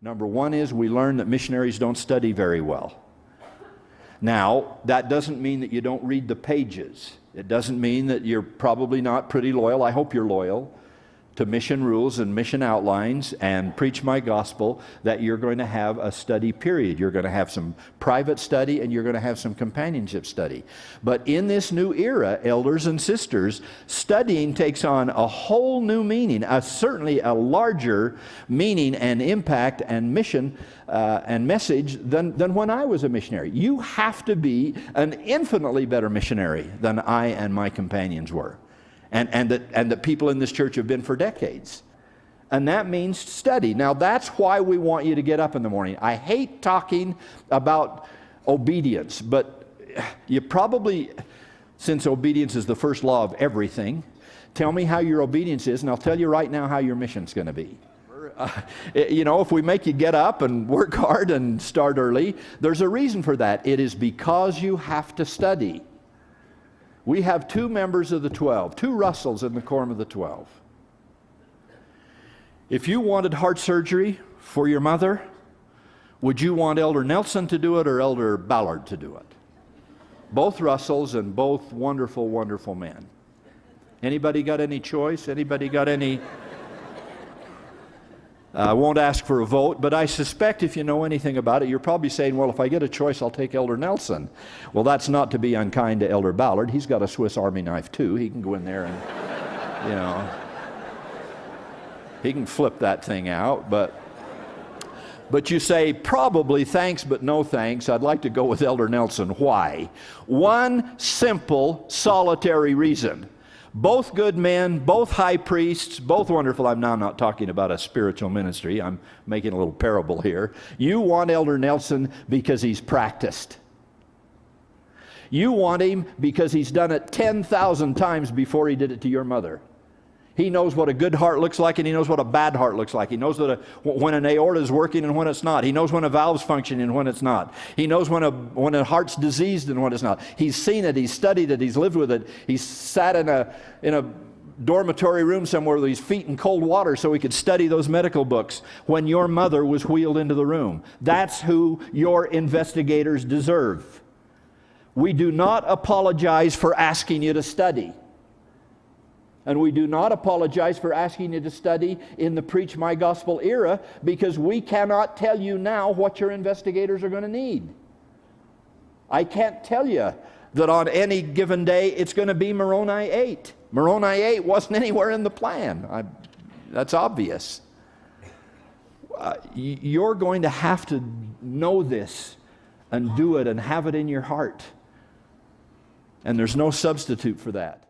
Number one is we learn that missionaries don't study very well. Now, that doesn't mean that you don't read the pages. It doesn't mean that you're probably not pretty loyal. I hope you're loyal to mission rules and mission outlines and preach my gospel, that you're going to have a study period. You're going to have some private study and you're going to have some companionship study. But in this new era, elders and sisters, studying takes on a whole new meaning, certainly a larger meaning and impact and mission and message than when I was a missionary. You have to be an infinitely better missionary than I and my companions were. And that people in this church have been for decades. And that means study. Now that's why we want you to get up in the morning. I hate talking about obedience, but you probably, since obedience is the first law of everything, tell me how your obedience is and I'll tell you right now how your mission's going to be. If we make you get up and work hard and start early, there's a reason for that. It is because you have to study. We have 2 members of the 12, 2 Russells in the quorum of the 12. If you wanted heart surgery for your mother, would you want Elder Nelson to do it or Elder Ballard to do it? Both Russells and both wonderful, wonderful men. Anybody got any choice? Anybody got any? I won't ask for a vote, but I suspect if you know anything about it, you're probably saying, well, if I get a choice, I'll take Elder Nelson. Well, that's not to be unkind to Elder Ballard. He's got a Swiss Army knife, too. He can go in there and, he can flip that thing out. But you say, probably thanks, but no thanks. I'd like to go with Elder Nelson. Why? One simple, solitary reason. Both good men, both high priests, both wonderful. I'm now not talking about a spiritual ministry. I'm making a little parable here. You want Elder Nelson because he's practiced. You want him because he's done it 10,000 times before he did it to your mother. He knows what a good heart looks like and he knows what a bad heart looks like. He knows when an aorta is working and when it's not. He knows when a valve's functioning and when it's not. He knows when a heart's diseased and when it's not. He's seen it, he's studied it, he's lived with it. He's sat in a dormitory room somewhere with his feet in cold water so he could study those medical books when your mother was wheeled into the room. That's who your investigators deserve. We do not apologize for asking you to study. And we do not apologize for asking you to study in the Preach My Gospel era because we cannot tell you now what your investigators are going to need. I can't tell you that on any given day it's going to be Moroni 8. Moroni 8 wasn't anywhere in the plan. That's obvious. You're going to have to know this and do it and have it in your heart. And there's no substitute for that.